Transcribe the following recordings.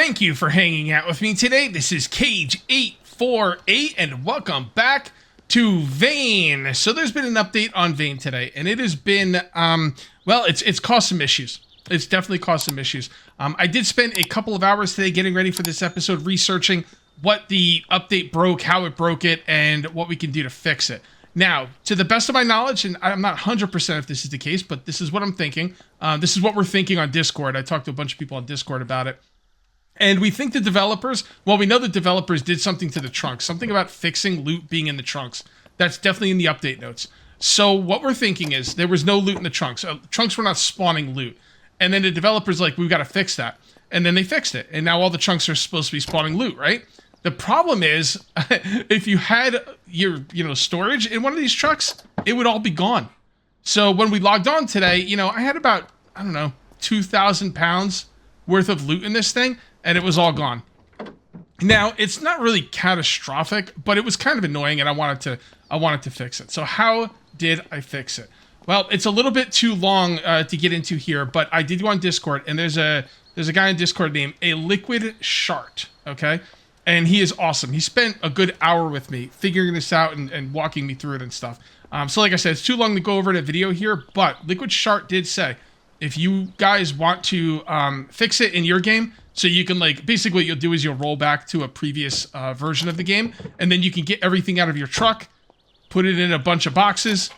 Thank you for hanging out with me today. This is Cage848, and welcome back to Vane. So there's been an update on Vane today, and it has been, well, it's caused some issues. It's definitely caused some issues. I did spend a couple of hours today getting ready for this episode, researching what the update broke, how it broke it, and what we can do to fix it. Now, to the best of my knowledge, and I'm not 100% if this is the case, but this is what I'm thinking. This is what we're thinking on Discord. I talked to a bunch of people on Discord about it. And we think the developers, well, we know the developers did something to the trunks, something about fixing loot being in the trunks. That's definitely in the update notes. So what we're thinking is there was no loot in the trunks. Trunks were not spawning loot. And then the developers like, we've got to fix that. And then they fixed it. And now all the trunks are supposed to be spawning loot, right? The problem is, if you had your, storage in one of these trucks, it would all be gone. So when we logged on today, I had about, 2,000 pounds worth of loot in this thing, and it was all gone. Now, it's not really catastrophic, but it was kind of annoying, and I wanted to fix it. So how did I fix it? Well, it's a little bit too long to get into here, but I did go on Discord, and there's a guy on Discord named A Liquid Shart, okay? And he is awesome. He spent a good hour with me figuring this out and walking me through it and stuff. So like I said, it's too long to go over in a video here, but Liquid Shart did say, if you guys want to fix it in your game, so you can basically what you'll do is you'll roll back to a previous version of the game, and then you can get everything out of your truck, put it in a bunch of boxes,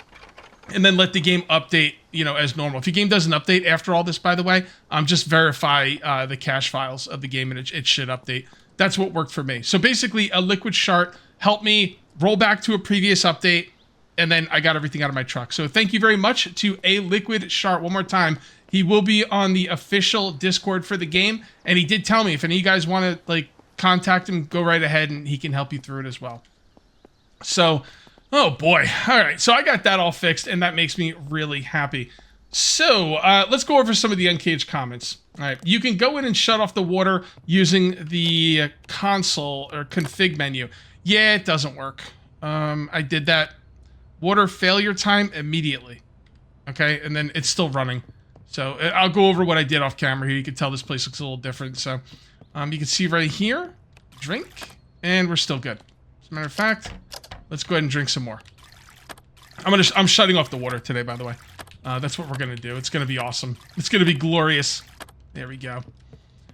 and then let the game update, as normal. If your game doesn't update after all this, by the way, just verify the cache files of the game and it should update. That's what worked for me. So basically, a Liquid Shart helped me roll back to a previous update, and then I got everything out of my truck. So thank you very much to A Liquid Shart one more time. He will be on the official Discord for the game, and he did tell me if any of you guys want to contact him, go right ahead, and he can help you through it as well. So, oh boy. All right, so I got that all fixed, and that makes me really happy. So, let's go over some of the Uncaged comments. All right, you can go in and shut off the water using the console or config menu. Yeah, it doesn't work. I did that. Water failure time immediately. Okay, and then it's still running. So, I'll go over what I did off camera here. You can tell this place looks a little different. So, you can see right here, drink, and we're still good. As a matter of fact, let's go ahead and drink some more. I'm shutting off the water today, by the way. That's what we're going to do. It's going to be awesome. It's going to be glorious. There we go.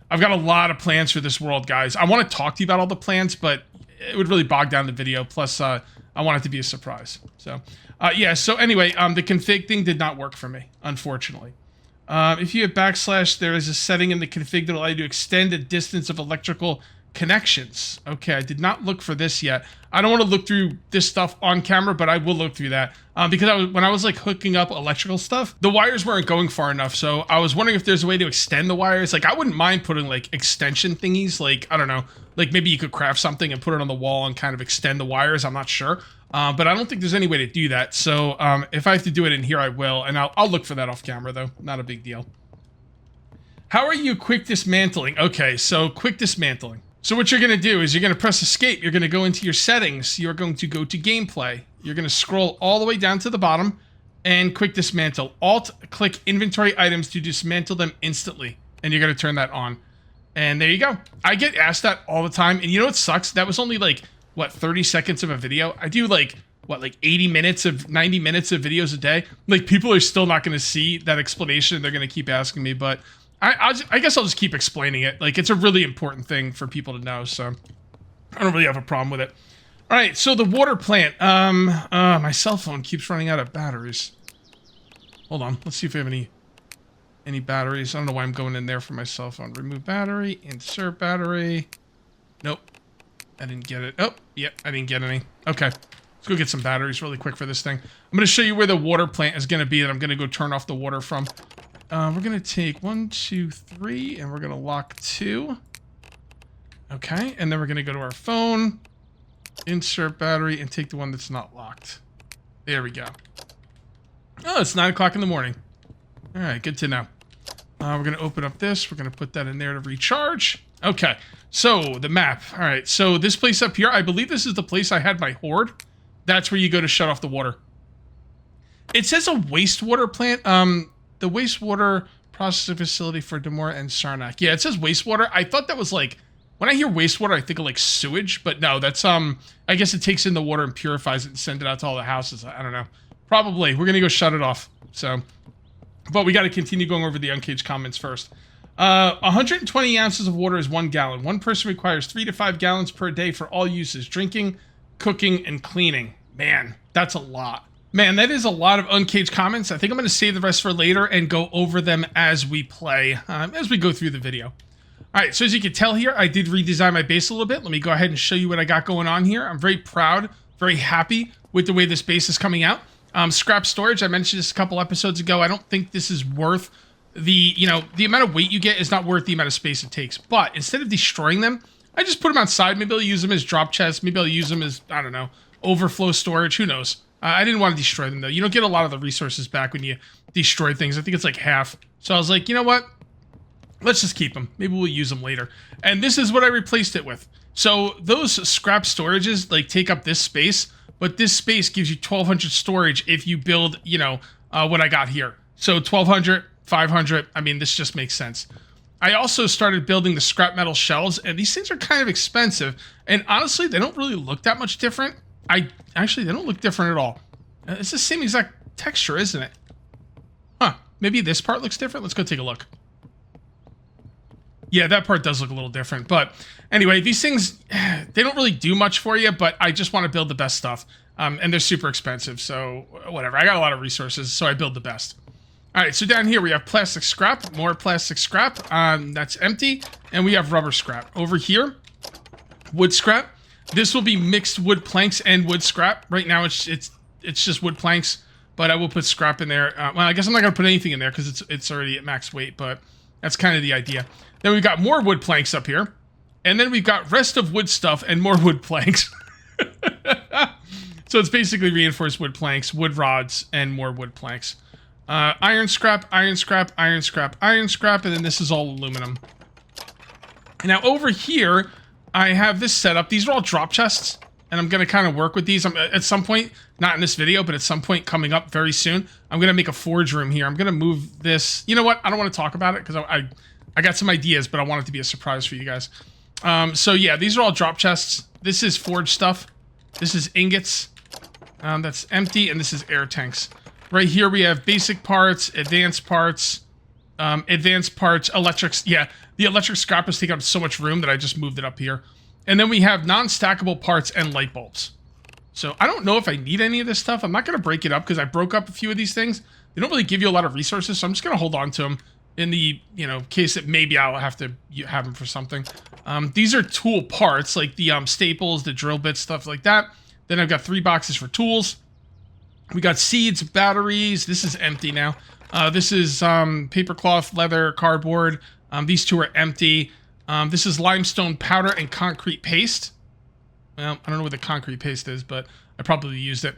I've got a lot of plans for this world, guys. I want to talk to you about all the plans, but it would really bog down the video. Plus, I want it to be a surprise. So, yeah. So anyway, the config thing did not work for me, unfortunately. If you hit backslash, there is a setting in the config that will allow you to extend the distance of electrical connections. Okay, I did not look for this yet. I don't want to look through this stuff on camera, but I will look through that. Because when I was hooking up electrical stuff, the wires weren't going far enough. So I was wondering if there's a way to extend the wires. I wouldn't mind putting extension thingies. I don't know, maybe you could craft something and put it on the wall and kind of extend the wires. I'm not sure. But I don't think there's any way to do that. So if I have to do it in here, I will. And I'll look for that off camera, though. Not a big deal. How are you quick dismantling? Okay, so quick dismantling. So what you're going to do is you're going to press escape. You're going to go into your settings. You're going to go to gameplay. You're going to scroll all the way down to the bottom and quick dismantle. Alt-click inventory items to dismantle them instantly. And you're going to turn that on. And there you go. I get asked that all the time. And you know what sucks? That was only 30 seconds of a video. I do 80 minutes of 90 minutes of videos a day. People are still not going to see that explanation. They're going to keep asking me, but I guess I'll just keep explaining it. It's a really important thing for people to know, so I don't really have a problem with it. All right, so the water plant. My cell phone keeps running out of batteries. Hold on, let's see if we have any batteries. I don't know why I'm going in there for my cell phone. Remove battery, insert battery. Nope, I didn't get it. Oh, yeah, I didn't get any. Okay, let's go get some batteries really quick for this thing. I'm going to show you where the water plant is going to be that I'm going to go turn off the water from. We're going to take 1, 2, 3, and we're going to lock 2. Okay, and then we're going to go to our phone, insert battery, and take the one that's not locked. There we go. Oh, it's 9 o'clock in the morning. All right, good to know. We're going to open up this. We're going to put that in there to recharge. Okay, so the map. All right, so this place up here, I believe this is the place I had my horde. That's where you go to shut off the water. It says a wastewater plant. The wastewater processing facility for Demora and Sarnak. Yeah, it says wastewater. I thought that was like, when I hear wastewater, I think of like sewage, but no, that's, I guess it takes in the water and purifies it and sends it out to all the houses. I don't know. Probably. We're going to go shut it off. So, but we got to continue going over the uncaged comments first. 120 ounces of water is 1 gallon. One person requires 3 to 5 gallons per day for all uses: drinking, cooking, and cleaning. Man, that's a lot. Man, that is a lot of uncaged comments. I think I'm going to save the rest for later and go over them as we play, as we go through the video. All right, so as you can tell here, I did redesign my base a little bit. Let me go ahead and show you what I got going on here. I'm very proud, very happy with the way this base is coming out. Scrap storage, I mentioned this a couple episodes ago. I don't think this is worth the amount of weight you get is not worth the amount of space it takes. But instead of destroying them, I just put them outside. Maybe I'll use them as drop chests. Maybe I'll use them as, I don't know, overflow storage. Who knows? I didn't want to destroy them, though. You don't get a lot of the resources back when you destroy things. I think it's like half. So I was like, you know what? Let's just keep them. Maybe we'll use them later. And this is what I replaced it with. So those scrap storages like take up this space, but this space gives you 1,200 storage if you build, what I got here. So 1,200, 500. I mean, this just makes sense. I also started building the scrap metal shelves, and these things are kind of expensive. And honestly, they don't really look that much different. They don't look different at all. It's the same exact texture, isn't it? Huh. Maybe this part looks different. Let's go take a look. Yeah, that part does look a little different. But anyway, these things, they don't really do much for you, but I just want to build the best stuff. And they're super expensive, so whatever. I got a lot of resources, so I build the best. All right, so down here we have plastic scrap, more plastic scrap. That's empty. And we have rubber scrap. Over here, wood scrap. This will be mixed wood planks and wood scrap. Right now it's just wood planks, but I will put scrap in there. Well, I guess I'm not going to put anything in there because it's already at max weight, but that's kind of the idea. Then we've got more wood planks up here. And then we've got rest of wood stuff and more wood planks. So it's basically reinforced wood planks, wood rods, and more wood planks. Iron scrap, iron scrap, iron scrap, iron scrap, and then this is all aluminum. Now over here, I have this set up. These are all drop chests, and I'm going to kind of work with these. At some point, not in this video, but at some point coming up very soon, I'm going to make a forge room here. I'm going to move this. You know what? I don't want to talk about it because I got some ideas, but I want it to be a surprise for you guys. So yeah, these are all drop chests. This is forge stuff. This is ingots. That's empty, and this is air tanks. Right here we have basic parts, advanced parts, electrics. Yeah, the electric scrap is taking up so much room that I just moved it up here. And then we have non-stackable parts and light bulbs. So I don't know if I need any of this stuff. I'm not going to break it up because I broke up a few of these things. They don't really give you a lot of resources, so I'm just going to hold on to them in the, case that maybe I'll have to have them for something. These are tool parts, like the staples, the drill bits, stuff like that. Then I've got 3 boxes for tools. We got seeds, batteries. This is empty now. This is paper cloth, leather, cardboard. These 2 are empty. This is limestone powder and concrete paste. Well, I don't know what the concrete paste is, but I probably used it.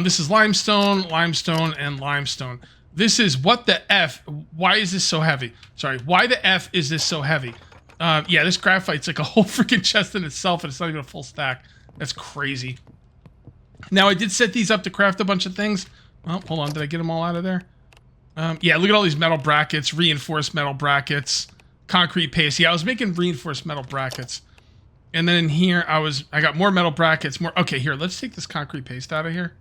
This is limestone, limestone, and limestone. This is what the F? Why is this so heavy? Sorry, why the F is this so heavy? Yeah, this graphite's like a whole freaking chest in itself, and it's not even a full stack. That's crazy. Now, I did set these up to craft a bunch of things. Oh, hold on. Did I get them all out of there? Yeah, look at all these metal brackets, reinforced metal brackets, concrete paste. Yeah, I was making reinforced metal brackets. And then in here, I got more metal brackets, more. Okay, here, let's take this concrete paste out of here.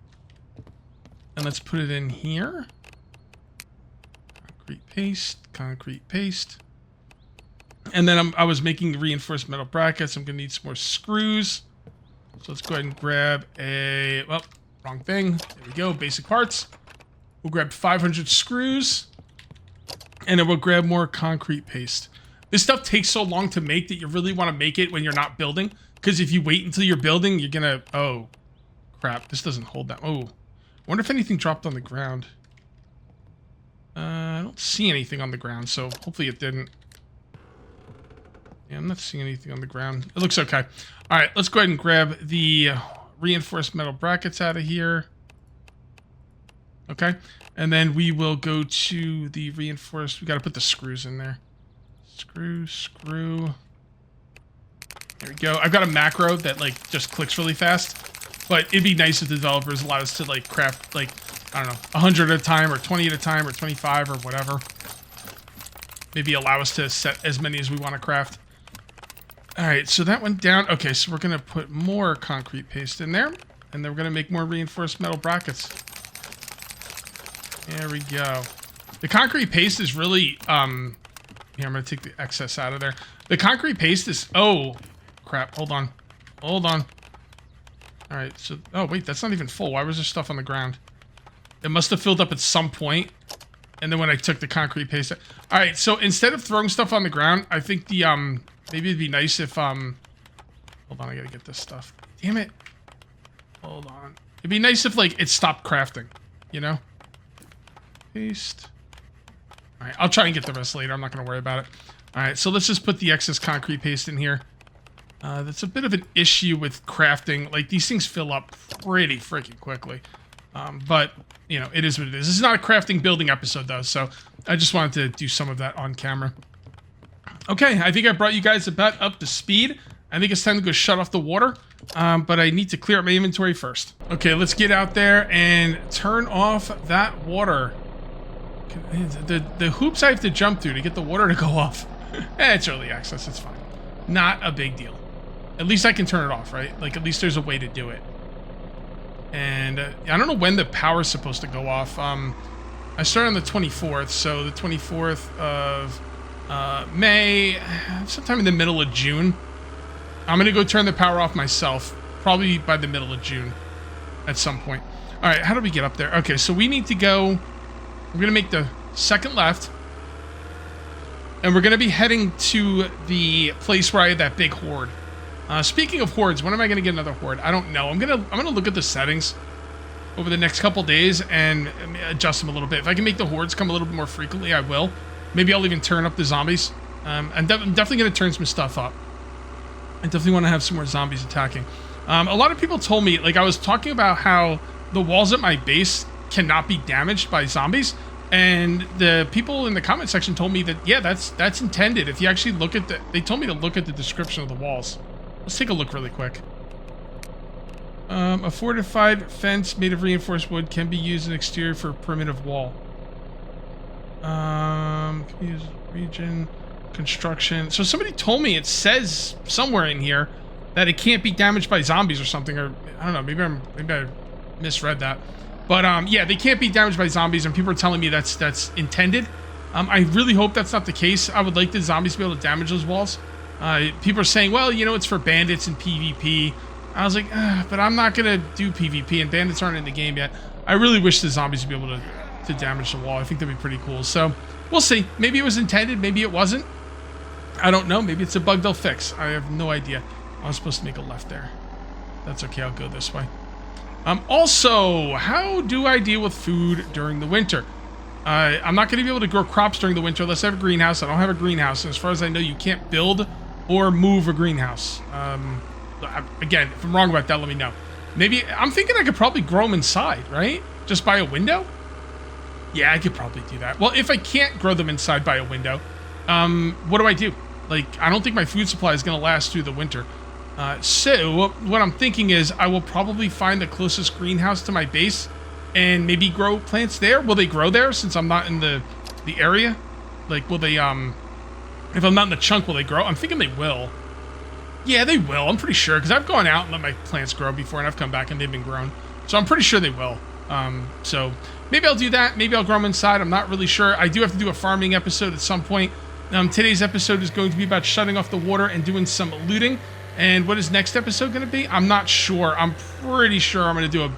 And let's put it in here. Concrete paste. And then I was making reinforced metal brackets. I'm going to need some more screws. So let's go ahead and grab a, well, wrong thing. There we go, basic parts. We'll grab 500 screws. And then we'll grab more concrete paste. This stuff takes so long to make that you really want to make it when you're not building. Because if you wait until you're building, you're going to, oh, crap. This doesn't hold that. Oh, I wonder if anything dropped on the ground. I don't see anything on the ground, so hopefully it didn't. Yeah, I'm not seeing anything on the ground. It looks okay. All right, let's go ahead and grab the reinforced metal brackets out of here. Okay, and then we will go to the reinforced. We got to put the screws in there. Screw. There we go. I've got a macro that like just clicks really fast, but it'd be nice if the developers allowed us to like craft like, I don't know, 100 at a time or 20 at a time or 25 or whatever. maybe allow us to set as many as we want to craft. All right, so that went down. Okay, so we're going to put more concrete paste in there, and then we're going to make more reinforced metal brackets. There we go. The concrete paste is really, here, I'm going to take the excess out of there. The concrete paste is, oh, crap, hold on. Hold on. All right, so, oh, wait, that's not even full. Why was there stuff on the ground? It must have filled up at some point, and then when I took the concrete paste. All right, so instead of throwing stuff on the ground, I think the, maybe it'd be nice if, hold on, I gotta get this stuff. Damn it. Hold on. It'd be nice if, like, it stopped crafting, you know? Paste. All right, I'll try and get the rest later. I'm not gonna worry about it. All right, so let's just put the excess concrete paste in here. That's a bit of an issue with crafting. Like, these things fill up pretty freaking quickly. But, you know, it is what it is. This is not a crafting building episode, though, so I just wanted to do some of that on camera. Okay, I think I brought you guys about up to speed. I think it's time to go shut off the water, but I need to clear up my inventory first. Okay, let's get out there and turn off that water. The hoops I have to jump through to get the water to go off. It's early access, it's fine. Not a big deal. At least I can turn it off, right? Like, at least there's a way to do it. And I don't know when the power's supposed to go off. I start on the 24th, so the 24th of May, sometime in the middle of June. I'm going to go turn the power off myself, probably by the middle of June at some point. All right, how do we get up there? Okay, so we need to go, we're going to make the second left, and we're going to be heading to the place where I had that big horde. Speaking of hordes, when am I going to get another horde? I don't know. I'm gonna look at the settings over the next couple days and adjust them a little bit. If I can make the hordes come a little bit more frequently, I will. Maybe I'll even turn up the zombies. I'm definitely going to turn some stuff up. I definitely want to have some more zombies attacking. A lot of people told me, like, I was talking about how the walls at my base cannot be damaged by zombies, and the people in the comment section told me that, yeah, that's intended. If you actually look at they told me to look at the description of the walls. Let's take a look really quick. A fortified fence made of reinforced wood can be used in exterior for a primitive wall. Can be used region, construction. So somebody told me it says somewhere in here that it can't be damaged by zombies or something, or I don't know, maybe I misread that. But yeah, they can't be damaged by zombies, and people are telling me that's intended. I really hope that's not the case. I would like the zombies to be able to damage those walls. People are saying, well, you know, it's for bandits and PvP. I was like, but I'm not going to do PvP, and bandits aren't in the game yet. I really wish the zombies would be able to damage the wall. I think that'd be pretty cool. So, we'll see. Maybe it was intended. Maybe it wasn't. I don't know. Maybe it's a bug they'll fix. I have no idea. I was supposed to make a left there. That's okay. I'll go this way. Also, how do I deal with food during the winter? I'm not going to be able to grow crops during the winter unless I have a greenhouse. I don't have a greenhouse. And as far as I know, you can't build or move a greenhouse. Again, if I'm wrong about that, let me know. Maybe, I'm thinking I could probably grow them inside, right? Just by a window? Yeah, I could probably do that. Well, if I can't grow them inside by a window, what do I do? Like, I don't think my food supply is going to last through the winter. So, what I'm thinking is I will probably find the closest greenhouse to my base and maybe grow plants there. Will they grow there since I'm not in the area? Like, will they, if I'm not in the chunk, will they grow? I'm thinking they will. Yeah, they will. I'm pretty sure, because I've gone out and let my plants grow before, and I've come back and they've been grown. So I'm pretty sure they will. So maybe I'll do that. Maybe I'll grow them inside. I'm not really sure. I do have to do a farming episode at some point. Today's episode is going to be about shutting off the water and doing some looting. And what is next episode going to be? I'm not sure. I'm pretty sure I'm going to do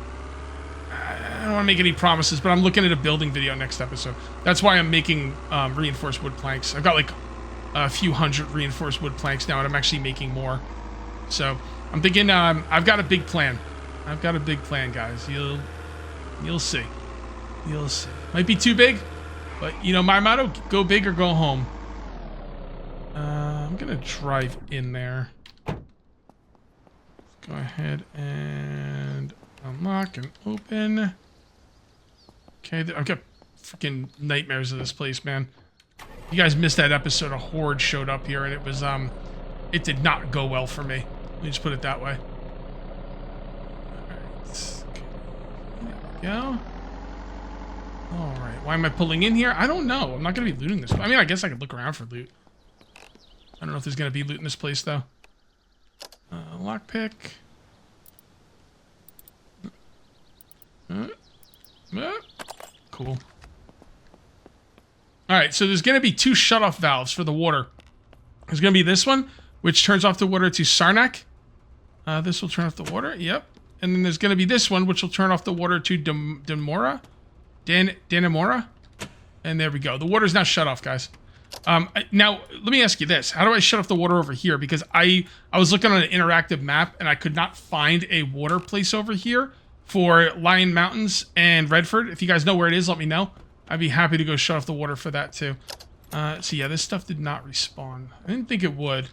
I don't want to make any promises, but I'm looking at a building video next episode. That's why I'm making reinforced wood planks. I've got like a few hundred reinforced wood planks now, and I'm actually making more. So I'm thinking I've got a big plan. I've got a big plan, guys. You'll see. You'll see. Might be too big, but you know my motto: go big or go home. I'm gonna drive in there. Go ahead and unlock and open. Okay, I've got freaking nightmares of this place, man. You guys missed that episode. A horde showed up here, and it was it did not go well for me. Let me just put it that way. All right, there we go. All right. Why am I pulling in here? I don't know. I'm not going to be looting this. I mean, I guess I could look around for loot. I don't know if there's going to be loot in this place, though. Lockpick. Cool. All right, so there's going to be 2 shut-off valves for the water. There's going to be this one, which turns off the water to Sarnak. This will turn off the water. Yep. And then there's going to be this one, which will turn off the water to Danamora. And there we go. The water's now shut off, guys. Now, let me ask you this. How do I shut off the water over here? Because I was looking on an interactive map, and I could not find a water place over here for Lion Mountains and Redford. If you guys know where it is, let me know. I'd be happy to go shut off the water for that, too. So, yeah, this stuff did not respawn. I didn't think it would.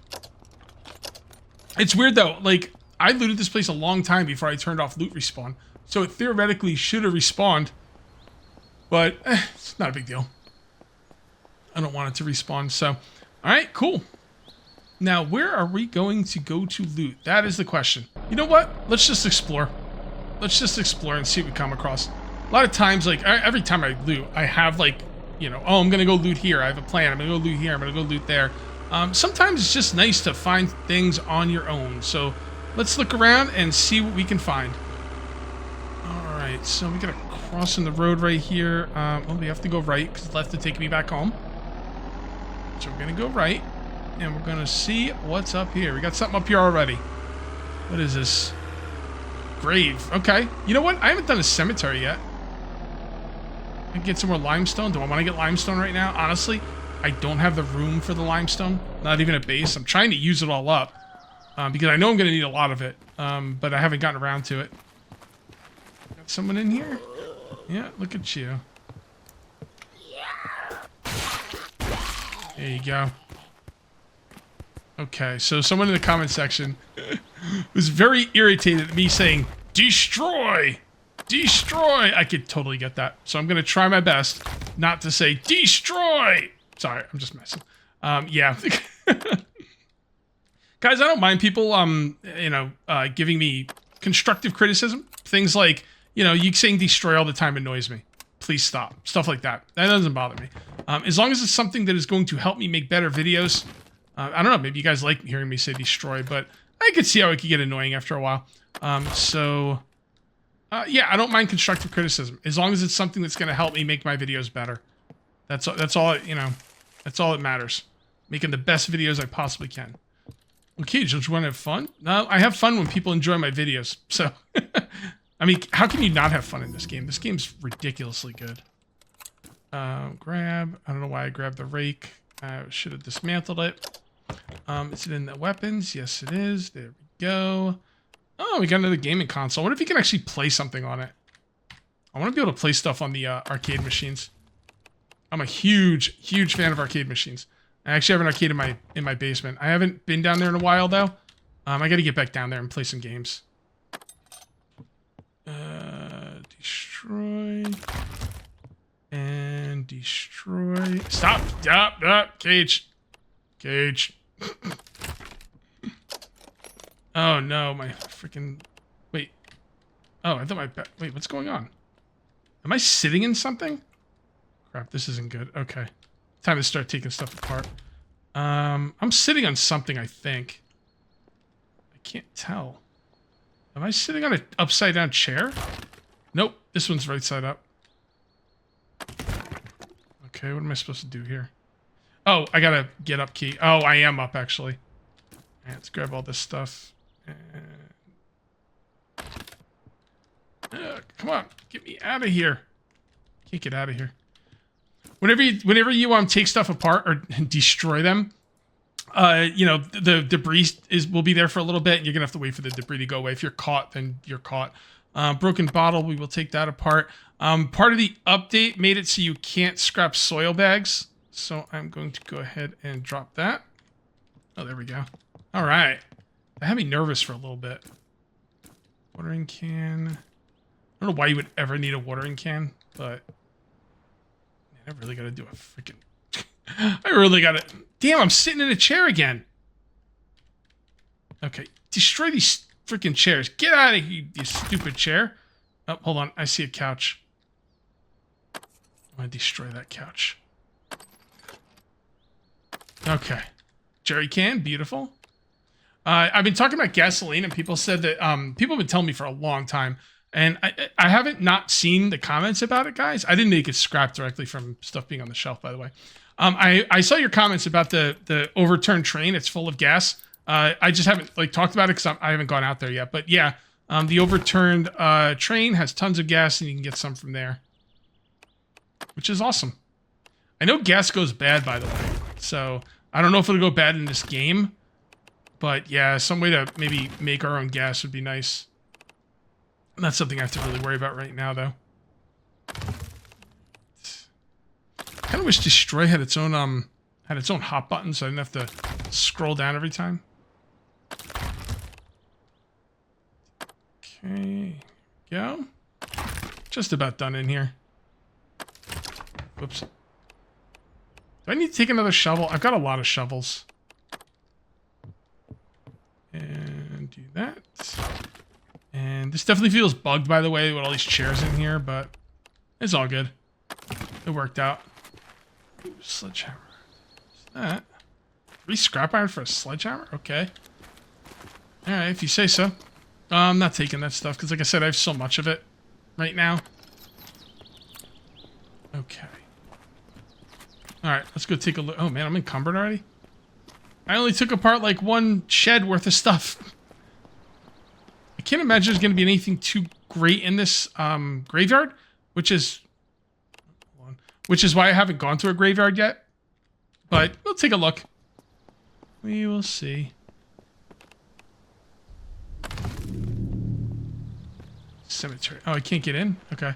It's weird, though. Like, I looted this place a long time before I turned off loot respawn. So, it theoretically should have respawned. But, it's not a big deal. I don't want it to respawn, so... Alright, cool. Now, where are we going to go to loot? That is the question. You know what? Let's just explore. Let's just explore and see what we come across. A lot of times, like, every time I loot, I have, like, you know, oh, I'm going to go loot here. I have a plan. I'm going to go loot here. I'm going to go loot there. Sometimes it's just nice to find things on your own. So, let's look around and see what we can find. Alright, so we got to cross in the road right here. Well, we have to go right because left to take me back home. So we're going to go right. And we're going to see what's up here. We got something up here already. What is this? Grave. Okay. You know what? I haven't done a cemetery yet. I can get some more limestone. Do I want to get limestone right now? Honestly, I don't have the room for the limestone. Not even a base. I'm trying to use it all up. Because I know I'm going to need a lot of it. But I haven't gotten around to it. Got someone in here? Yeah, look at you. There you go. Okay, so someone in the comment section was very irritated at me saying, destroy! Destroy! I could totally get that. So I'm going to try my best not to say, destroy! Sorry, I'm just messing. Yeah. Guys, I don't mind people, giving me constructive criticism. Things like, you know, you saying destroy all the time annoys me. Please stop. Stuff like that. That doesn't bother me. As long as it's something that is going to help me make better videos. I don't know, maybe you guys like hearing me say destroy, but I could see how it could get annoying after a while. Yeah, I don't mind constructive criticism. As long as it's something that's going to help me make my videos better. That's all, you know, that's all that matters. Making the best videos I possibly can. Okay, don't you want to have fun? No, I have fun when people enjoy my videos. So, I mean, how can you not have fun in this game? This game's ridiculously good. Grab. I don't know why I grabbed the rake. I should have dismantled it. Is it in the weapons? Yes, it is. There we go. Oh, we got another gaming console. What if you can actually play something on it? I want to be able to play stuff on the arcade machines. I'm a huge, huge fan of arcade machines. I actually have an arcade in my basement. I haven't been down there in a while, though. I got to get back down there and play some games. Destroy. And destroy. Stop. Stop. Cage. Cage. Oh, no. My freaking... Wait. Oh, I thought my... Wait, what's going on? Am I sitting in something? Crap, this isn't good. Okay. Time to start taking stuff apart. I'm sitting on something, I think. I can't tell. Am I sitting on an upside-down chair? Nope. This one's right side up. Okay, what am I supposed to do here? Oh, I gotta get up key. Oh, I am up, actually. Right, let's grab all this stuff. And... come on, get me out of here. Can't get out of here. Whenever you take stuff apart or destroy them, you know, the debris will be there for a little bit, and you're gonna have to wait for the debris to go away. If you're caught, then you're caught. Broken bottle, we will take that apart. Part of the update made it so you can't scrap soil bags. So I'm going to go ahead and drop that. Oh, there we go. All right. That had me nervous for a little bit. Watering can. I don't know why you would ever need a watering can, but man, I really got to do a freaking... I really got to... Damn, I'm sitting in a chair again. Okay. Destroy these freaking chairs. Get out of here, you stupid chair. Oh, hold on. I see a couch. I'm going to destroy that couch. Okay. Jerry can, beautiful. I've been talking about gasoline, and people said that people have been telling me for a long time, and I haven't not seen the comments about it, guys. I didn't make it scrap directly from stuff being on the shelf, by the way. I saw your comments about the overturned train. It's full of gas. I just haven't talked about it because I haven't gone out there yet. But yeah, the overturned train has tons of gas, and you can get some from there, which is awesome. I know gas goes bad, by the way, so I don't know if it'll go bad in this game. But yeah, some way to maybe make our own gas would be nice. Not something I have to really worry about right now, though. I kind of wish Destroy had its own hot button, so I didn't have to scroll down every time. Okay, go. Just about done in here. Whoops. Do I need to take another shovel? I've got a lot of shovels. And do that. And this definitely feels bugged, by the way, with all these chairs in here, but it's all good. It worked out. Ooh, sledgehammer. What's that? 3 scrap iron for a sledgehammer? Okay. Alright, if you say so. I'm not taking that stuff, because like I said, I have so much of it right now. Okay. Alright, let's go take a look. Oh man, I'm encumbered already? I only took apart like 1 shed worth of stuff. I can't imagine there's going to be anything too great in this graveyard, which is why I haven't gone to a graveyard yet. But we'll take a look. We will see. Cemetery. Oh, I can't get in? Okay.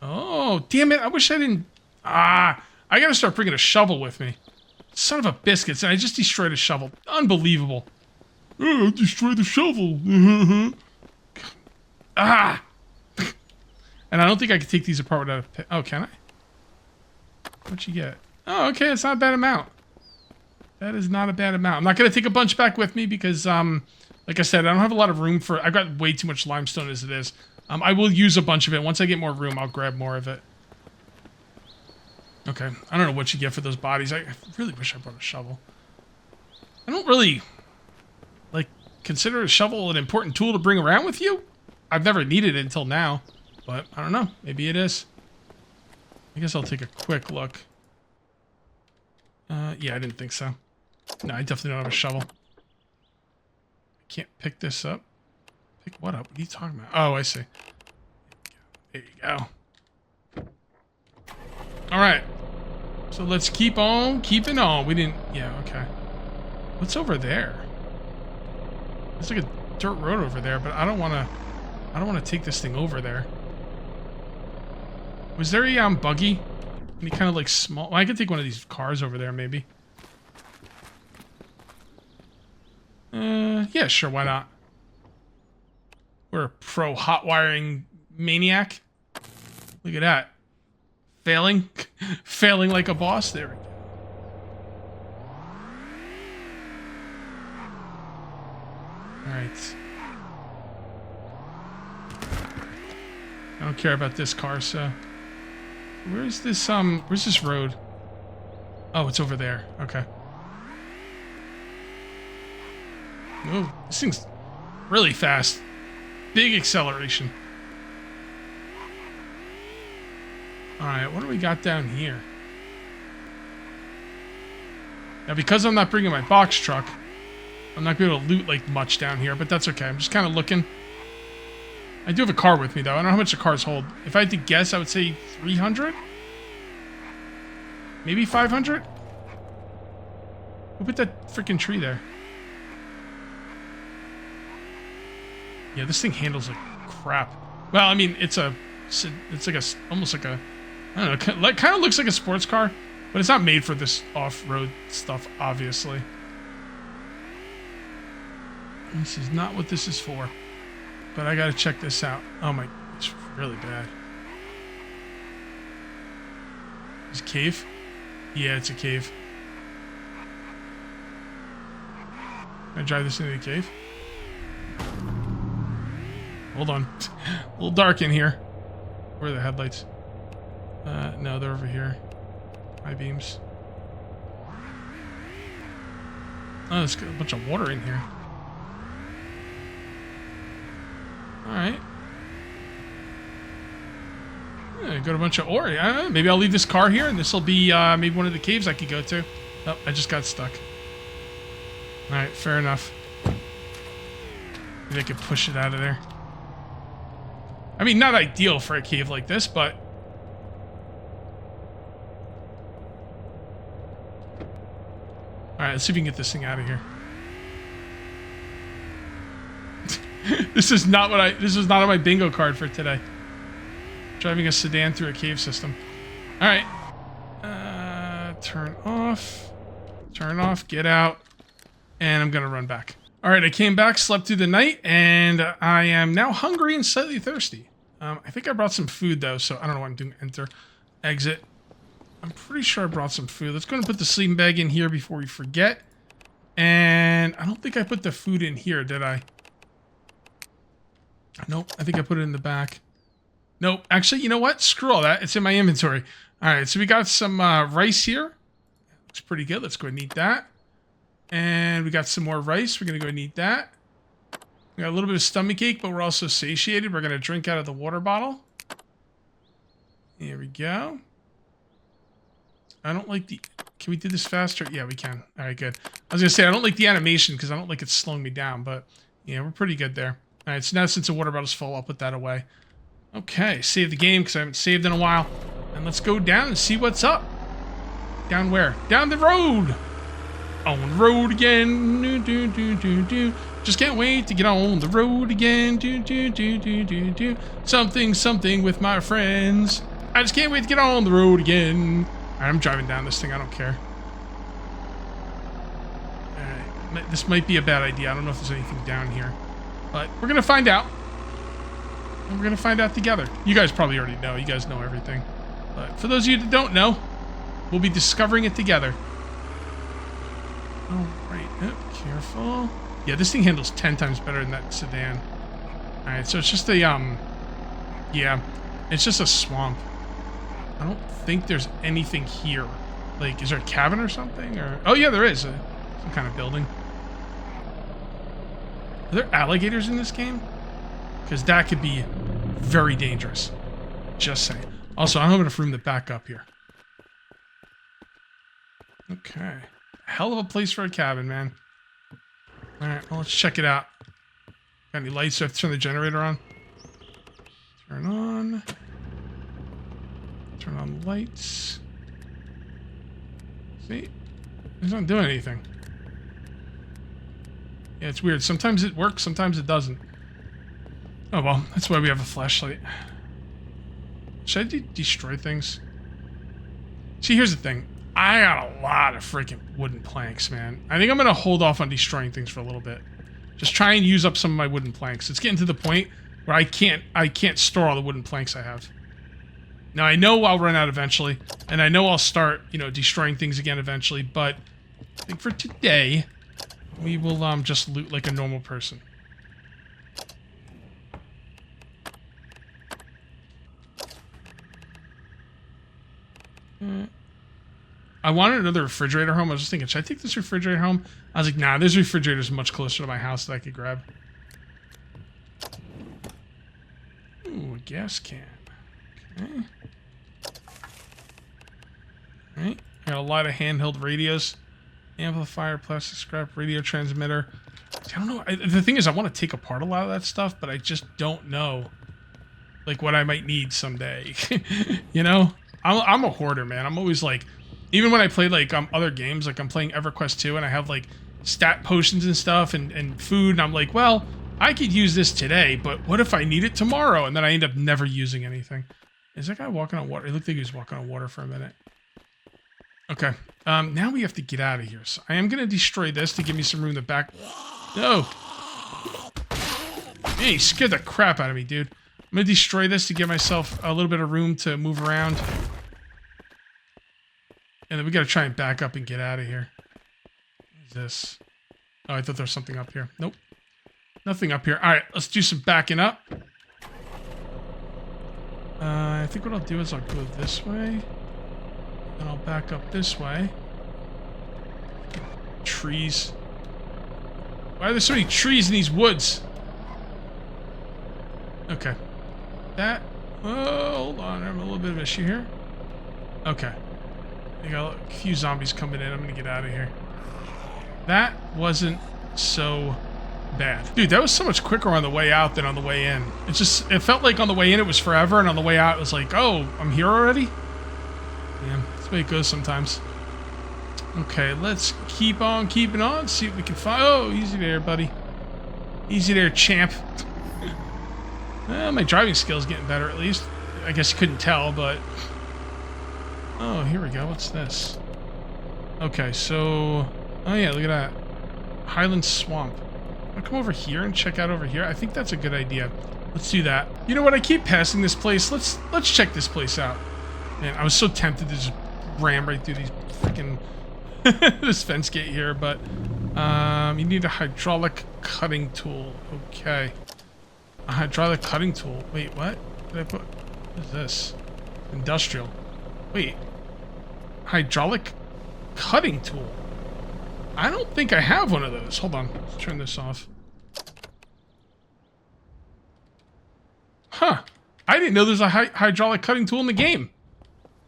Oh, damn it. I wish I didn't... I gotta start bringing a shovel with me. Son of a biscuits, and I just destroyed a shovel. Unbelievable. Oh, I destroyed the shovel. Ah! And I don't think I can take these apart without a... Oh, can I? What'd you get? Oh, okay, it's not a bad amount. That is not a bad amount. I'm not gonna take a bunch back with me because, like I said, I don't have a lot of room for... I've got way too much limestone as it is. I will use a bunch of it. Once I get more room, I'll grab more of it. Okay, I don't know what you get for those bodies. I really wish I brought a shovel. I don't really, consider a shovel an important tool to bring around with you. I've never needed it until now, but I don't know. Maybe it is. I guess I'll take a quick look. Yeah, I didn't think so. No, I definitely don't have a shovel. I can't pick this up. Pick what up? What are you talking about? Oh, I see. There you go. All right. So let's keep on keeping on. We didn't... Yeah, okay. What's over there? There's like a dirt road over there, but I don't want to take this thing over there. Was there a buggy? Any kind of small... Well, I could take one of these cars over there, maybe. Yeah, sure, why not? We're a pro hot wiring maniac. Look at that. Failing? Failing like a boss? There we go. Alright. I don't care about this car, so... Where's this road? Oh, it's over there. Okay. Oh, this thing's really fast. Big acceleration. Alright, what do we got down here? Now, because I'm not bringing my box truck, I'm not going to loot, much down here, but that's okay. I'm just kind of looking. I do have a car with me, though. I don't know how much the cars hold. If I had to guess, I would say 300? Maybe 500? Who put that freaking tree there? Yeah, this thing handles like crap. Well, I mean, it's almost like a, I don't know, kind of looks like a sports car, but it's not made for this off-road stuff, obviously. This is not what this is for. But I gotta check this out. Oh my, it's really bad. It's a cave? Yeah, it's a cave. Can I drive this into the cave? Hold on. A little dark in here. Where are the headlights? No, they're over here. High beams. Oh, there's got a bunch of water in here. Alright. Got a bunch of ore. I don't know, maybe I'll leave this car here, and this will be maybe one of the caves I could go to. Oh, I just got stuck. Alright, fair enough. Maybe I could push it out of there. I mean, not ideal for a cave like this, but... Alright, let's see if we can get this thing out of here. This is not on my bingo card for today. Driving a sedan through a cave system. Alright. Turn off. Turn off, get out. And I'm gonna run back. Alright, I came back, slept through the night, and I am now hungry and slightly thirsty. I think I brought some food, though, so I don't know what I'm doing. Enter. Exit. I'm pretty sure I brought some food. Let's go and put the sleeping bag in here before we forget. And I don't think I put the food in here, did I? Nope, I think I put it in the back. Nope, actually, you know what? Screw all that. It's in my inventory. Alright, so we got some rice here. Looks pretty good. Let's go and eat that. And we got some more rice. We're going to go and eat that. We got a little bit of stomach ache, but we're also satiated. We're going to drink out of the water bottle. Here we go. I don't like the... Can we do this faster? Yeah, we can. All right, good. I was going to say, I don't like the animation because I don't like it slowing me down, but yeah, we're pretty good there. All right, so now since the water bottle's full, I'll put that away. Okay, save the game because I haven't saved in a while. And let's go down and see what's up. Down where? Down the road! On the road again. Do, do, do, do, do. Just can't wait to get on the road again. Do, do, do, do, do, do. Something, something with my friends. I just can't wait to get on the road again. Alright, I'm driving down this thing. I don't care. Alright, this might be a bad idea. I don't know if there's anything down here. But we're going to find out. And we're going to find out together. You guys probably already know. You guys know everything. But for those of you that don't know, we'll be discovering it together. Oh, right. Oh, careful. Yeah, this thing handles 10 times better than that sedan. Alright, so it's just a, yeah, it's just a swamp. I don't think there's anything here. Like, is there a cabin or something? Or oh, yeah, there is. Some kind of building. Are there alligators in this game? Because that could be very dangerous. Just saying. Also, I don't have enough room to back up here. Okay. Hell of a place for a cabin, man. Alright, well, let's check it out. Got any lights? Do I have to turn the generator on? Turn on. Turn on the lights. See? It's not doing anything. Yeah, it's weird. Sometimes it works, sometimes it doesn't. Oh, well, that's why we have a flashlight. Should I destroy things? See, here's the thing. I got a lot of freaking wooden planks, man. I think I'm going to hold off on destroying things for a little bit. Just try and use up some of my wooden planks. It's getting to the point where I can't store all the wooden planks I have. Now, I know I'll run out eventually, and I know I'll start, you know, destroying things again eventually, but I think for today, we will just loot like a normal person. I wanted another refrigerator home. I was just thinking, should I take this refrigerator home? I was like, nah, this refrigerator's much closer to my house that I could grab. Ooh, a gas can. Okay. Alright. Got a lot of handheld radios. Amplifier, plastic scrap, radio transmitter. I don't know. The thing is, I want to take apart a lot of that stuff, but I just don't know, like, what I might need someday. You know? I'm a hoarder, man. I'm always like, even when I play like other games, like I'm playing EverQuest 2 and I have like stat potions and stuff and food, and I'm like, well, I could use this today, but what if I need it tomorrow? And then I end up never using anything. Is that guy walking on water? It looked like he was walking on water for a minute. Okay, now we have to get out of here. So I am going to destroy this to give me some room to back. No! Hey, you scared the crap out of me, dude. I'm going to destroy this to give myself a little bit of room to move around. And then we got to try and back up and get out of here. What is this? Oh, I thought there was something up here. Nope. Nothing up here. All right, let's do some backing up. I think what I'll do is I'll go this way. And I'll back up this way. Trees. Why are there so many trees in these woods? Okay. That... Oh, hold on. I have a little bit of an issue here. Okay. I got a few zombies coming in. I'm gonna get out of here. That wasn't so bad. Dude, that was so much quicker on the way out than on the way in. It felt like on the way in it was forever, and on the way out it was like, oh, I'm here already? Yeah, that's the way it goes sometimes. Okay, let's keep on keeping on, see what we can find. Oh, easy there, buddy. Easy there, champ. Well, my driving skill's getting better at least. I guess you couldn't tell, but... Oh, here we go. What's this? Okay, so... Oh yeah, look at that. Highland Swamp. I'll come over here and check out over here. I think that's a good idea. Let's do that. You know what? I keep passing this place. Let's check this place out. Man, I was so tempted to just ram right through these freaking this fence gate here, but you need a hydraulic cutting tool. Okay. A hydraulic cutting tool. Wait, what? Did I put? What is this? Industrial. Wait. Hydraulic cutting tool. I don't think I have one of those. Hold on. Let's turn this off. Huh. I didn't know there's a hydraulic cutting tool in the game.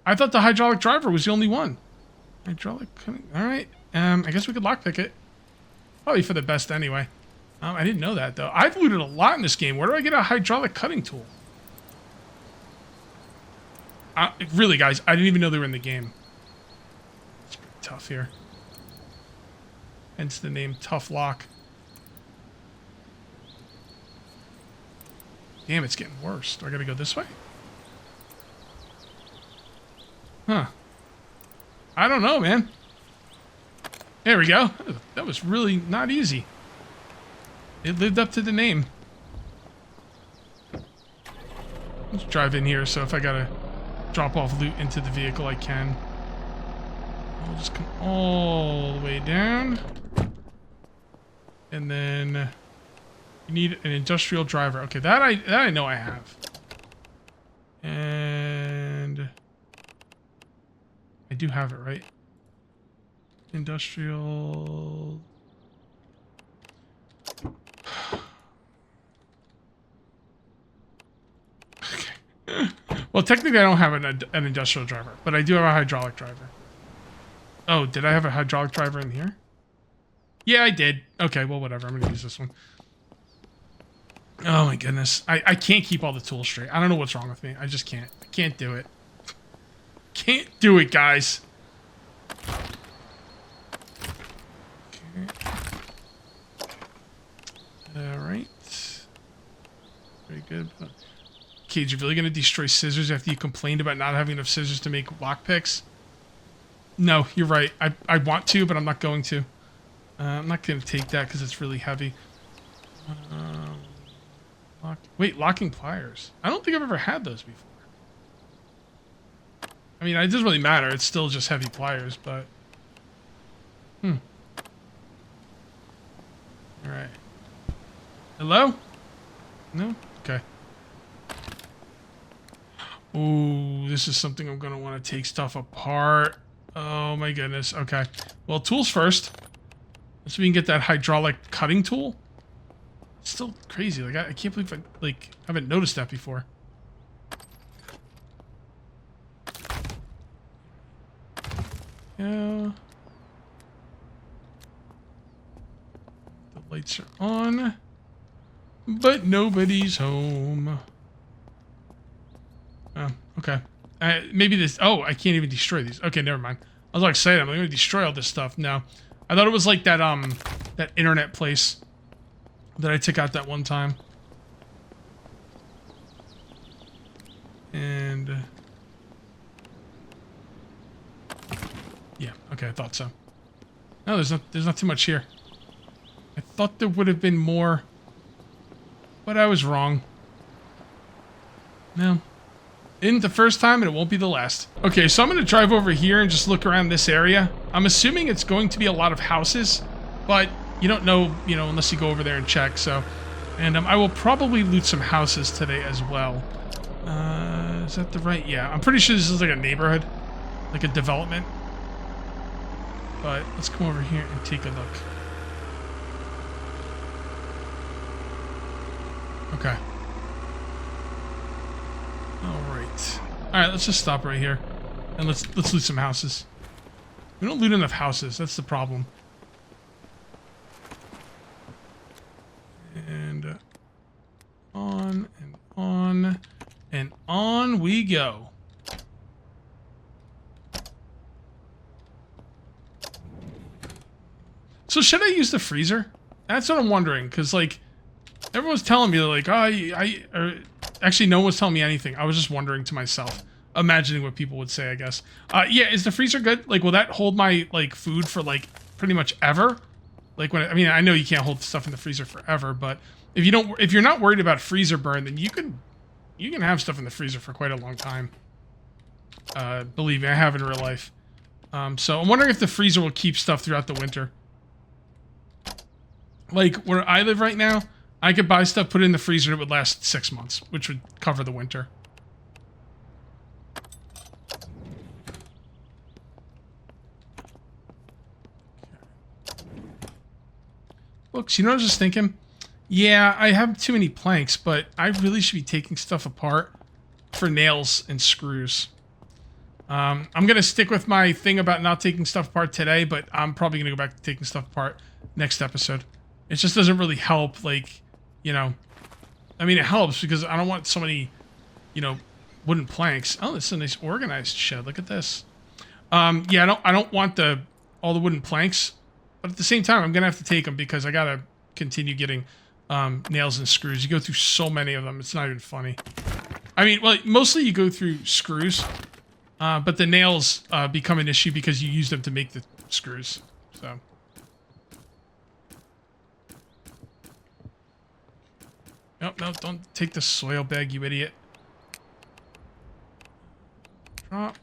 I thought the hydraulic driver was the only one. Hydraulic cutting. Alright. I guess we could lockpick it. Probably for the best anyway. I didn't know that, though. I've looted a lot in this game. Where do I get a hydraulic cutting tool? Really, guys, I didn't even know they were in the game. It's pretty tough here. Hence the name Tough Lock. Damn, it's getting worse. Do I gotta go this way? Huh. I don't know, man. There we go. That was really not easy. It lived up to the name. Let's drive in here, so if I gotta drop off loot into the vehicle, I can. I'll just come all the way down. And then you need an industrial driver. Okay, that I know I have. And I do have it, right? Industrial. Okay. Well, technically I don't have an industrial driver, but I do have a hydraulic driver. Oh, did I have a hydraulic driver in here? Yeah, I did. Okay, well, whatever. I'm going to use this one. Oh, my goodness. I can't keep all the tools straight. I don't know what's wrong with me. I just can't. I can't do it. Can't do it, guys. Okay. Alright. Very good. Cage, you're really going to destroy scissors after you complained about not having enough scissors to make lockpicks? No, you're right. I want to, but I'm not going to. I'm not going to take that because it's really heavy. Wait, locking pliers. I don't think I've ever had those before. I mean, it doesn't really matter. It's still just heavy pliers, but... Alright. Hello? No? Okay. Ooh, this is something I'm going to want to take stuff apart. Oh my goodness. Okay. Well, tools first. So we can get that hydraulic cutting tool. It's still crazy. Like, I can't believe I haven't noticed that before. Yeah. The lights are on. But nobody's home. Oh, okay. Maybe this... Oh, I can't even destroy these. Okay, never mind. I was like excited. I'm going to destroy all this stuff. No. I thought it was like that, that internet place that I took out that one time. And... yeah, okay, I thought so. No, there's not too much here. I thought there would have been more, but I was wrong. No. Isn't the first time, and it won't be the last. Okay, so I'm going to drive over here and just look around this area. I'm assuming it's going to be a lot of houses, but you don't know, unless you go over there and check, so... And I will probably loot some houses today as well. Is that the right? Yeah, I'm pretty sure this is like a neighborhood, like a development. But let's come over here and take a look. Okay. All right. All right. Let's just stop right here, and let's loot some houses. We don't loot enough houses. That's the problem. And on and on and on we go. So should I use the freezer? That's what I'm wondering, because like everyone's telling me like, oh, actually no one was telling me anything. I was just wondering to myself, imagining what people would say, I guess. Yeah, is the freezer good? Like, will that hold my like food for like pretty much ever? Like when I mean, I know you can't hold stuff in the freezer forever, but if you're not worried about freezer burn, then you can have stuff in the freezer for quite a long time. Believe me, I have in real life. So I'm wondering if the freezer will keep stuff throughout the winter. Like where I live right now, I could buy stuff, put it in the freezer, and it would last 6 months, which would cover the winter. Books, you know what I was just thinking? Yeah, I have too many planks, but I really should be taking stuff apart for nails and screws. I'm going to stick with my thing about not taking stuff apart today, but I'm probably going to go back to taking stuff apart next episode. It just doesn't really help, like, you know... I mean, it helps because I don't want so many, you know, wooden planks. Oh, this is a nice organized shed. Look at this. Yeah, I don't want all the wooden planks, but at the same time, I'm going to have to take them because I got to continue getting nails and screws. You go through so many of them, it's not even funny. I mean, well, mostly you go through screws, but the nails become an issue because you use them to make the screws, so... No, don't take the soil bag, you idiot. Drop.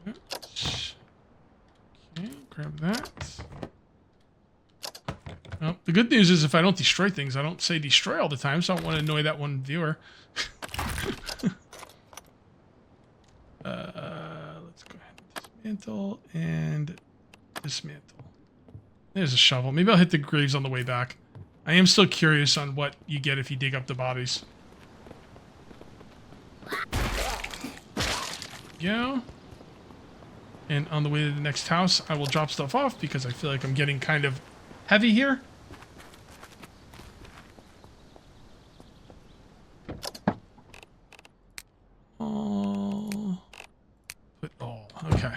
Okay, grab that. Well, the good news is if I don't destroy things, I don't say destroy all the time, so I don't want to annoy that one viewer. Let's go ahead and dismantle and dismantle. There's a shovel. Maybe I'll hit the graves on the way back. I am still curious on what you get if you dig up the bodies. Go. And on the way to the next house, I will drop stuff off because I feel like I'm getting kind of heavy here. Okay.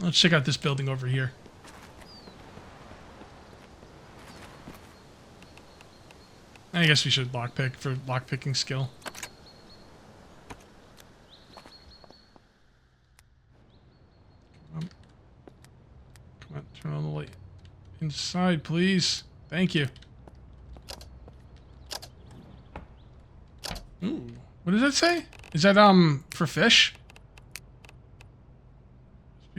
Let's check out this building over here. I guess we should lockpick for lockpicking skill. Come on, turn on the light. Inside, please. Thank you. Ooh, what does that say? Is that for fish?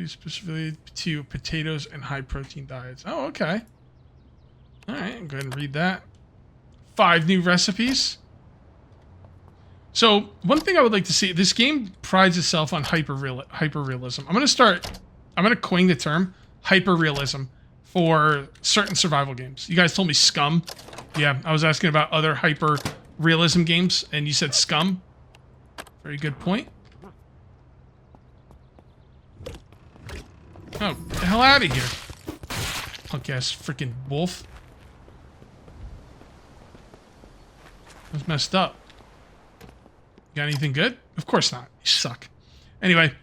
Specifically to potatoes and high protein diets. Oh, okay. All right, go ahead and read that. 5 new recipes. So one thing I would like to see, this game prides itself on hyper-realism. I'm going to coin the term hyper-realism for certain survival games. You guys told me Scum. Yeah, I was asking about other hyper-realism games, and you said Scum. Very good point. Oh, get the hell out of here. Punk-ass freaking wolf. That's messed up. Got anything good? Of course not. You suck. Anyway.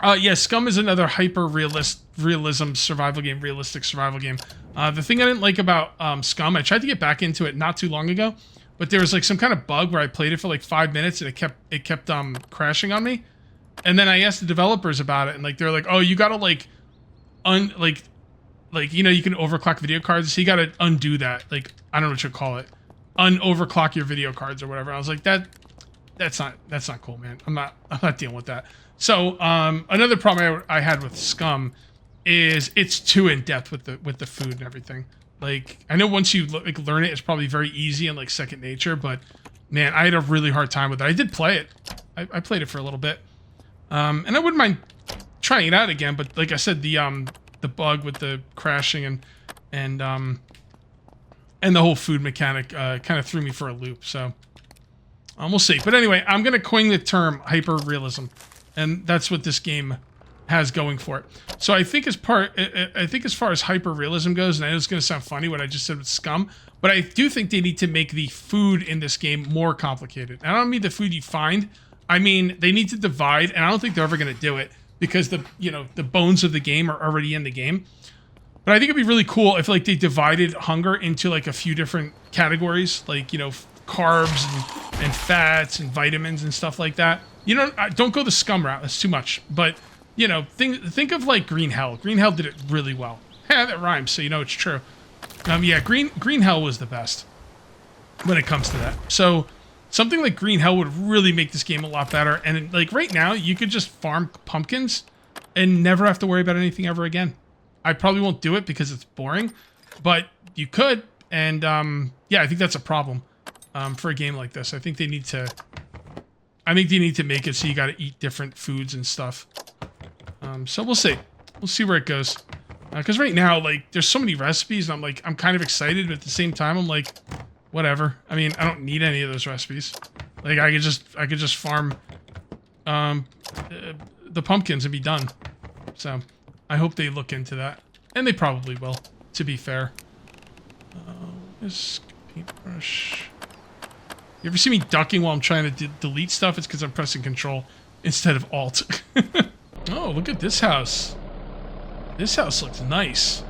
Yeah, Scum is another hyper-realism survival game, realistic survival game. The thing I didn't like about Scum, I tried to get back into it not too long ago, but there was like some kind of bug where I played it for like 5 minutes and it kept crashing on me. And then I asked the developers about it, and like they're like, "Oh, you gotta like you know, you can overclock video cards, so you gotta undo that. Like, I don't know what you call it, unoverclock your video cards or whatever." I was like, that's not cool, man. I'm not dealing with that. So another problem I had with Scum is it's too in depth with the food and everything. Like, I know once you like learn it, it's probably very easy and like second nature, but man, I had a really hard time with it. I did play it. I played it for a little bit. And I wouldn't mind trying it out again, but like I said, the bug with the crashing and the whole food mechanic kind of threw me for a loop, so we'll see. But anyway, I'm gonna coin the term hyper-realism, and that's what this game has going for it. So I think as far as hyper-realism goes, and I know it's gonna sound funny what I just said with Scum, but I do think they need to make the food in this game more complicated. And I don't mean the food you find. I mean, they need to divide, and I don't think they're ever gonna do it because the bones of the game are already in the game. But I think it'd be really cool if like they divided hunger into like a few different categories, like, you know, carbs and fats and vitamins and stuff like that. You know, don't go the Scum route. That's too much. But, you know, think of like Green Hell. Green Hell did it really well. Yeah, that rhymes, so you know it's true. Yeah, Green Hell was the best when it comes to that. So something like Green Hell would really make this game a lot better. And like right now, you could just farm pumpkins and never have to worry about anything ever again. I probably won't do it because it's boring, but you could. And yeah, I think that's a problem for a game like this. I think they need to make it so you got to eat different foods and stuff. So we'll see. We'll see where it goes. Because right now, like, there's so many recipes, and I'm kind of excited, but at the same time, I'm like, whatever. I mean, I don't need any of those recipes. Like, I could just farm the pumpkins and be done. So I hope they look into that, and they probably will. To be fair, this paintbrush. You ever see me ducking while I'm trying to delete stuff? It's because I'm pressing Control instead of Alt. Oh, look at this house. This house looks nice.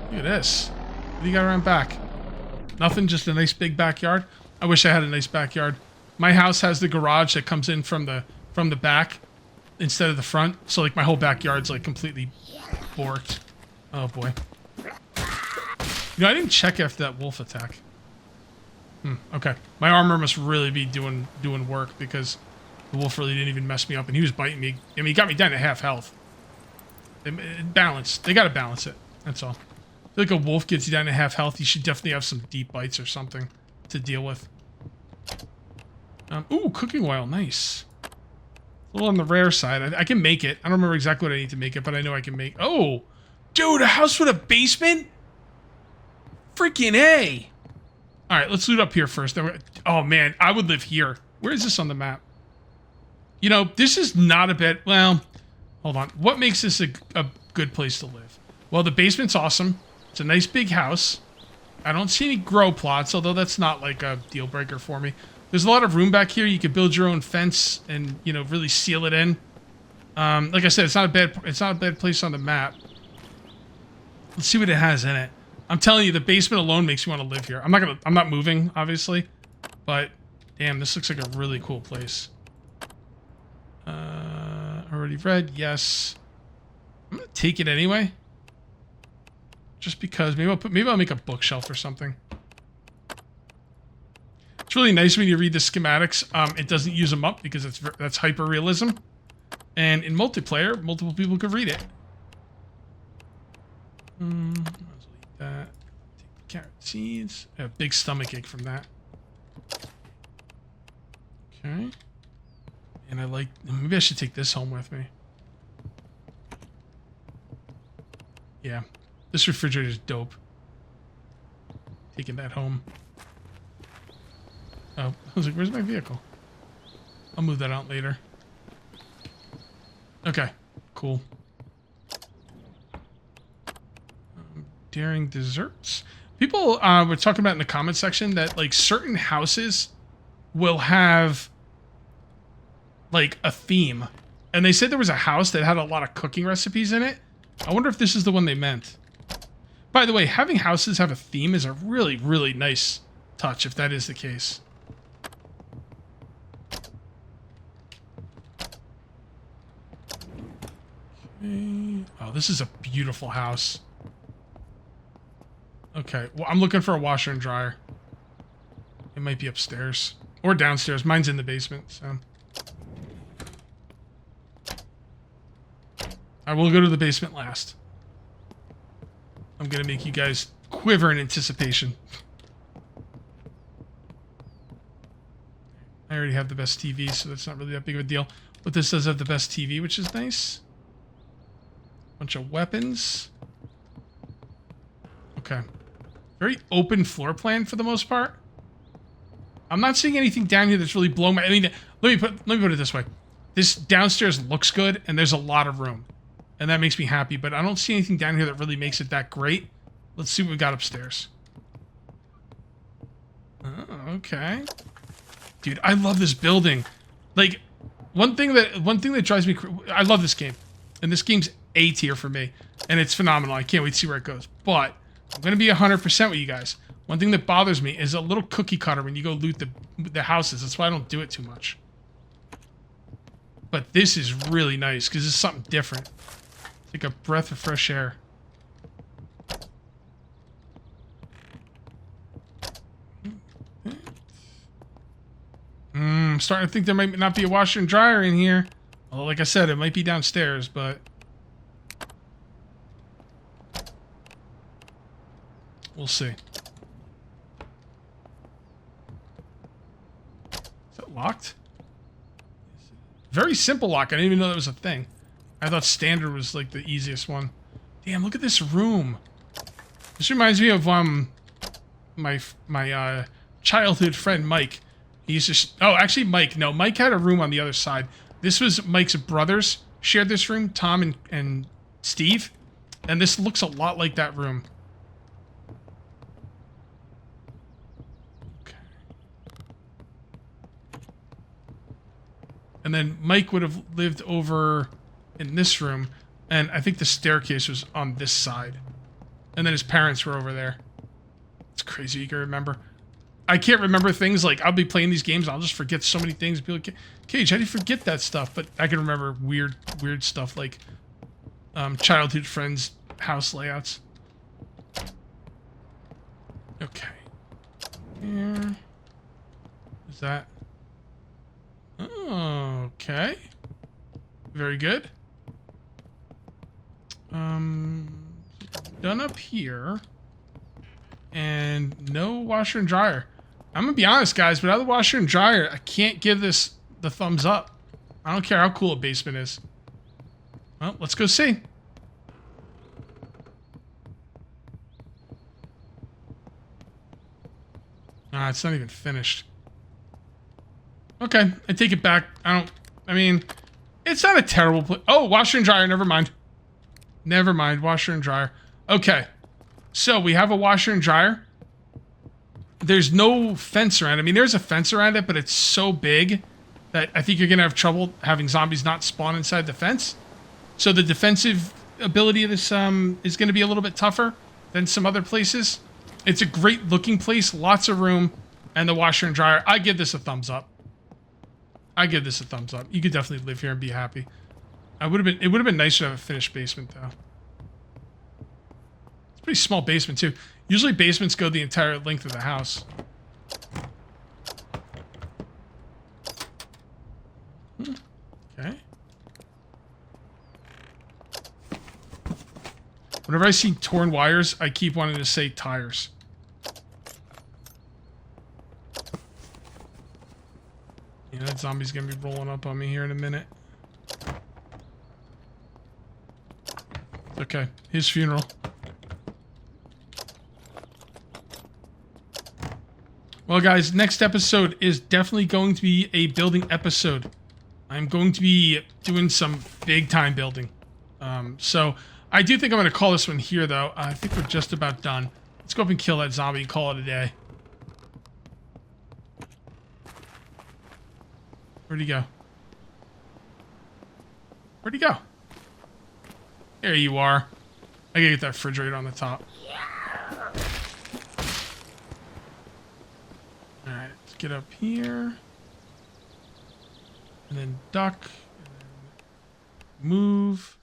Look at this. What do you got around back? Nothing, just a nice big backyard. I wish I had a nice backyard. My house has the garage that comes in from the back instead of the front. So like my whole backyard's like completely borked. Oh boy. You know, I didn't check after that wolf attack. Okay. My armor must really be doing work because the wolf really didn't even mess me up, and he was biting me. I mean, he got me down to half health. Balance. They gotta balance it. That's all. I feel like a wolf gets you down to half health. You should definitely have some deep bites or something to deal with. Ooh, cooking oil. Nice. A little on the rare side. I can make it. I don't remember exactly what I need to make it, but I know I can make... Oh! Dude, a house with a basement? Freaking A! Alright, let's loot up here first. Oh, man. I would live here. Where is this on the map? You know, this is not a bad... Well... Hold on. What makes this a good place to live? Well, the basement's awesome. It's a nice big house. I don't see any grow plots, although that's not like a deal breaker for me. There's a lot of room back here. You can build your own fence and, you know, really seal it in. Like I said, it's not a bad place on the map. Let's see what it has in it. I'm telling you, the basement alone makes me want to live here. I'm not moving, obviously, but damn, this looks like a really cool place. Already read, yes. I'm gonna take it anyway. Just because maybe I'll make a bookshelf or something. It's really nice when you read the schematics. It doesn't use them up because that's hyper realism, and in multiplayer, multiple people could read it. I'll eat that. Take the carrot seeds. I have a big stomach ache from that. Okay. And I like... Maybe I should take this home with me. Yeah. This refrigerator is dope. Taking that home. Oh, I was like, where's my vehicle? I'll move that out later. Okay, cool. Daring desserts. People were talking about in the comment section that like certain houses will have like a theme, and they said there was a house that had a lot of cooking recipes in it. I wonder if this is the one they meant. By the way, having houses have a theme is a really, really nice touch if that is the case. Okay. Oh, this is a beautiful house. Okay, well, I'm looking for a washer and dryer. It might be upstairs or downstairs. Mine's in the basement, so I will go to the basement last. I'm gonna make you guys quiver in anticipation. I already have the best TV, so that's not really that big of a deal. But this does have the best TV, which is nice. Bunch of weapons. Okay. Very open floor plan for the most part. I'm not seeing anything down here that's really blowing my... I mean, let me put it this way. This downstairs looks good, and there's a lot of room. And that makes me happy, but I don't see anything down here that really makes it that great. Let's see what we got upstairs. Oh, okay. Dude, I love this building. Like, one thing that drives me... I love this game. And this game's A tier for me. And it's phenomenal. I can't wait to see where it goes. But I'm going to be 100% with you guys. One thing that bothers me is a little cookie cutter when you go loot the houses. That's why I don't do it too much. But this is really nice because it's something different. Take a breath of fresh air. I'm starting to think there might not be a washer and dryer in here. Well, like I said, it might be downstairs, but... we'll see. Is that locked? Very simple lock. I didn't even know that was a thing. I thought standard was like the easiest one. Damn, look at this room. This reminds me of my childhood friend Mike. He used to... oh, actually Mike. No, Mike had a room on the other side. This was Mike's brothers shared this room, Tom and Steve. And this looks a lot like that room. Okay. And then Mike would have lived over in this room. And I think the staircase was on this side. And then his parents were over there. It's crazy you can remember. I can't remember things, like, I'll be playing these games and I'll just forget so many things. Be like, Cage, how do you forget that stuff? But I can remember weird stuff, like childhood friends' house layouts. Okay. Here. Is that... oh, okay. Very good. Done up here. And no washer and dryer. I'm gonna be honest, guys, without the washer and dryer, I can't give this the thumbs up. I don't care how cool a basement is. Well, let's go see. Ah, it's not even finished. Okay, I take it back. I mean, it's not a terrible place. Oh, washer and dryer, never mind. Never mind, washer and dryer. Okay, so we have a washer and dryer. There's no fence around it. I mean, there's a fence around it, but it's so big that I think you're going to have trouble having zombies not spawn inside the fence. So the defensive ability of this is going to be a little bit tougher than some other places. It's a great looking place, lots of room, and the washer and dryer. I give this a thumbs up. I give this a thumbs up. You could definitely live here and be happy. It would have been nicer to have a finished basement, though. It's a pretty small basement, too. Usually basements go the entire length of the house. Okay. Whenever I see torn wires, I keep wanting to say tires. Yeah, that zombie's gonna be rolling up on me here in a minute. Okay, his funeral. Well, guys, next episode is definitely going to be a building episode. I'm going to be doing some big-time building. So, I do think I'm going to call this one here, though. I think we're just about done. Let's go up and kill that zombie and call it a day. Where'd he go? Where'd he go? There you are. I gotta get that refrigerator on the top. Alright, let's get up here. And then duck. And then move.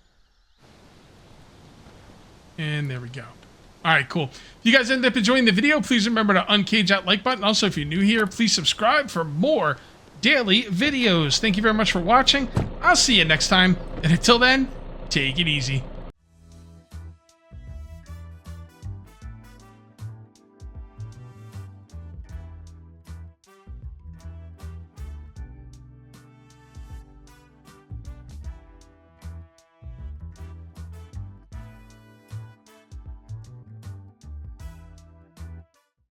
And there we go. Alright, cool. If you guys end up enjoying the video, please remember to uncage that like button. Also, if you're new here, please subscribe for more daily videos. Thank you very much for watching. I'll see you next time. And until then, take it easy.